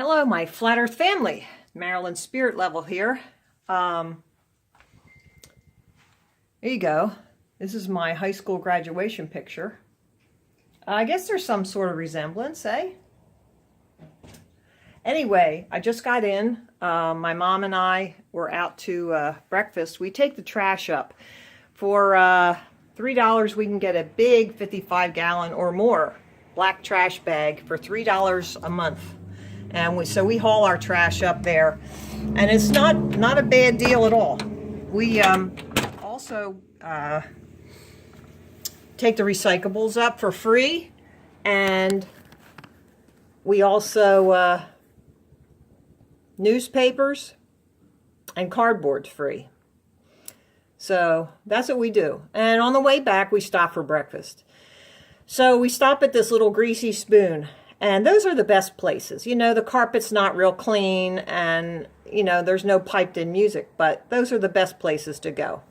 Hello, my Flat Earth family. Marilyn Spirit Level here. There you go. This is my high school graduation picture. I guess there's some sort of resemblance, eh? Anyway, I just got in. My mom and I were out to breakfast. We take the trash up. For $3, we can get a big 55-gallon or more black trash bag for $3 a month. And so we haul our trash up there, and it's not a bad deal at all. We also take the recyclables up for free, and we also newspapers and cardboard's free. So that's what we do. And on the way back, we stop for breakfast. So we stop at this little Greasy Spoon. And those are the best places. You know, the carpet's not real clean, and, you know, there's no piped in music, but those are the best places to go.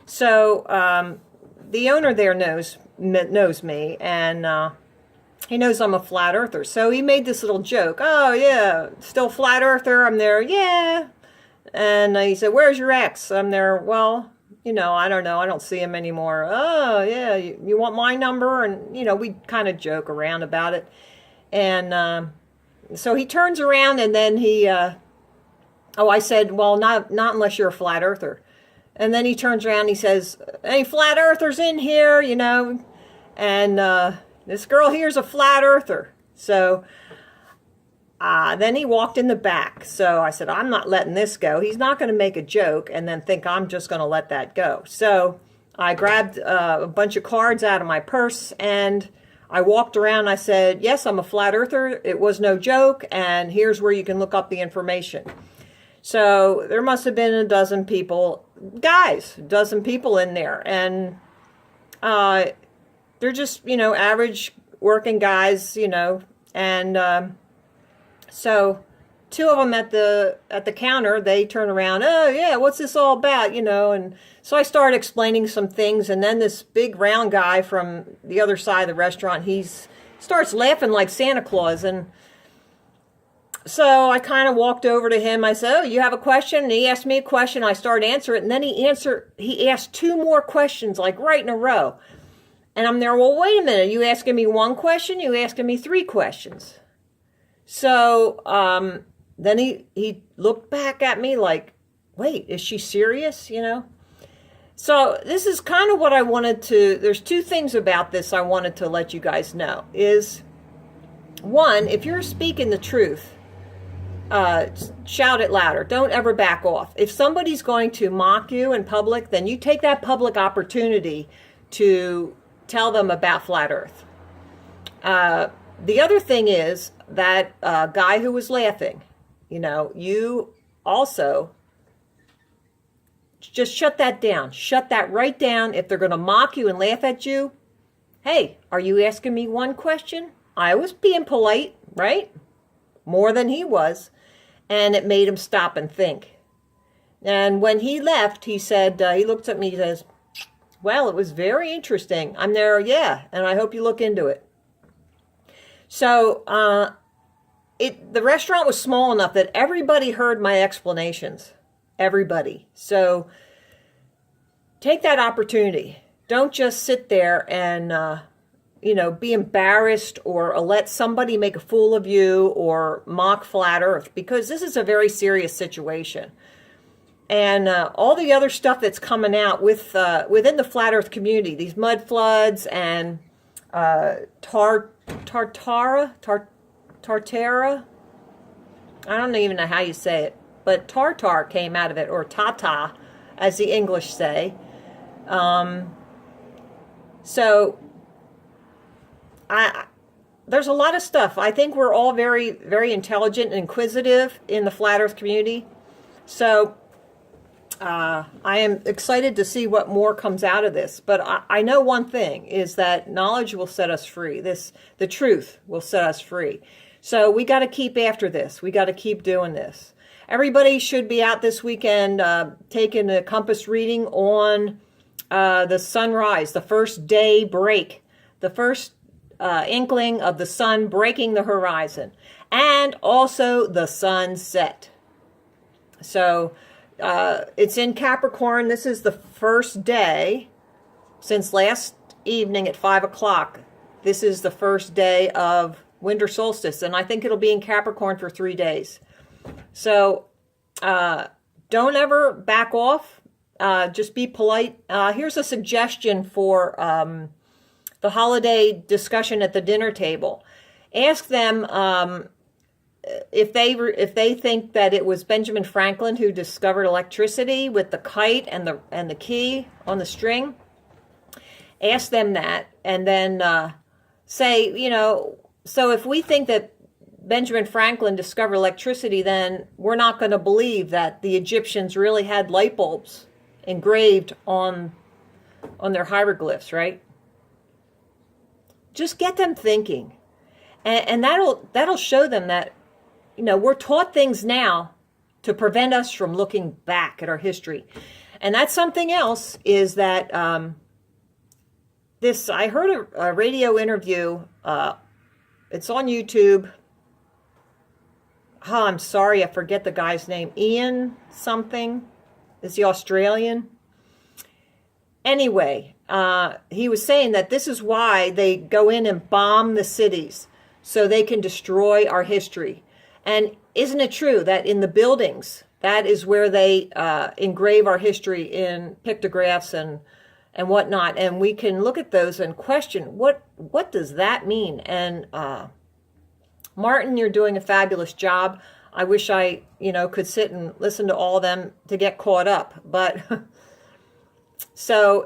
So the owner there knows me, and he knows I'm a flat earther. So he made this little joke. Oh, yeah, still flat earther? I'm there, yeah. And he said, where's your ex? I'm there, well, you know, I don't know. I don't see him anymore. Oh, yeah, you want my number? And, you know, we kind of joke around about it. And so he turns around, and then he, I said, well, not unless you're a flat earther. And then he turns around and he says, any flat earthers in here, you know? And this girl here's a flat earther. So then he walked in the back. So I said, I'm not letting this go. He's not going to make a joke and then think I'm just going to let that go. So I grabbed a bunch of cards out of my purse, and I walked around. I said, yes, I'm a flat earther. It was no joke, and here's where you can look up the information. So there must have been a dozen people in there, and they're just, you know, average working guys, you know, and so two of them at the counter, they turn around, oh yeah, what's this all about, you know? And so I started explaining some things, and then this big round guy from the other side of the restaurant, he starts laughing like Santa Claus. And so I kind of walked over to him. I said, oh, you have a question? And he asked me a question. I started answering it, and then he asked two more questions, like right in a row. And I'm there, well, wait a minute, are you asking me one question? You asking me three questions? So then he looked back at me like, wait, is she serious, you know? So this is kind of what I wanted to, there's two things about this I wanted to let you guys know. Is, one, if you're speaking the truth, shout it louder. Don't ever back off. If somebody's going to mock you in public, then you take that public opportunity to tell them about Flat Earth. The other thing is that guy who was laughing, you know, you also just shut that down. Shut that right down. If they're going to mock you and laugh at you, hey, are you asking me one question? I was being polite, right? More than he was. And it made him stop and think. And when he left, he said, he looked at me, he says, well, it was very interesting. I'm there, yeah, and I hope you look into it. So the restaurant was small enough that everybody heard my explanations. Everybody. So take that opportunity. Don't just sit there and, you know, be embarrassed or let somebody make a fool of you or mock Flat Earth, because this is a very serious situation. And all the other stuff that's coming out within the Flat Earth community, these mud floods and Tartara, I don't even know how you say it, but tartar came out of it, or tata, as the English say. So there's a lot of stuff. I think we're all very, very intelligent and inquisitive in the Flat Earth community. So I am excited to see what more comes out of this. But I know one thing is that knowledge will set us free. The truth will set us free. So we got to keep after this. We got to keep doing this. Everybody should be out this weekend taking a compass reading on the sunrise, the first day break. The first inkling of the sun breaking the horizon, and also the sunset. So it's in Capricorn. This is the first day since last evening at 5 o'clock. This is the first day of winter solstice, and I think it'll be in Capricorn for 3 days. So don't ever back off. Just be polite. Here's a suggestion for the holiday discussion at the dinner table. Ask them if they think that it was Benjamin Franklin who discovered electricity with the kite and the key on the string. Ask them that, and then say, you know, so if we think that Benjamin Franklin discovered electricity, then we're not going to believe that the Egyptians really had light bulbs engraved on their hieroglyphs, right? Just get them thinking, and that'll show them that, you know, we're taught things now to prevent us from looking back at our history. And that's something else, is that I heard a radio interview. It's on YouTube. Oh, I'm sorry, I forget the guy's name. Ian something. Is he Australian? Anyway, he was saying that this is why they go in and bomb the cities, so they can destroy our history. And isn't it true that in the buildings, that is where they engrave our history in pictographs and whatnot, and we can look at those and question, what does that mean? And Martin, you're doing a fabulous job. I wish I, could sit and listen to all of them to get caught up. But so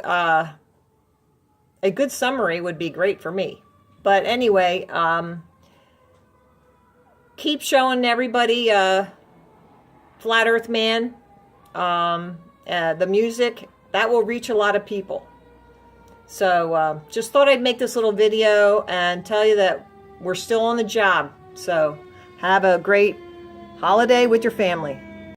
a good summary would be great for me. But anyway, keep showing everybody Flat Earth Man, the music. That will reach a lot of people. So just thought I'd make this little video and tell you that we're still on the job. So have a great holiday with your family.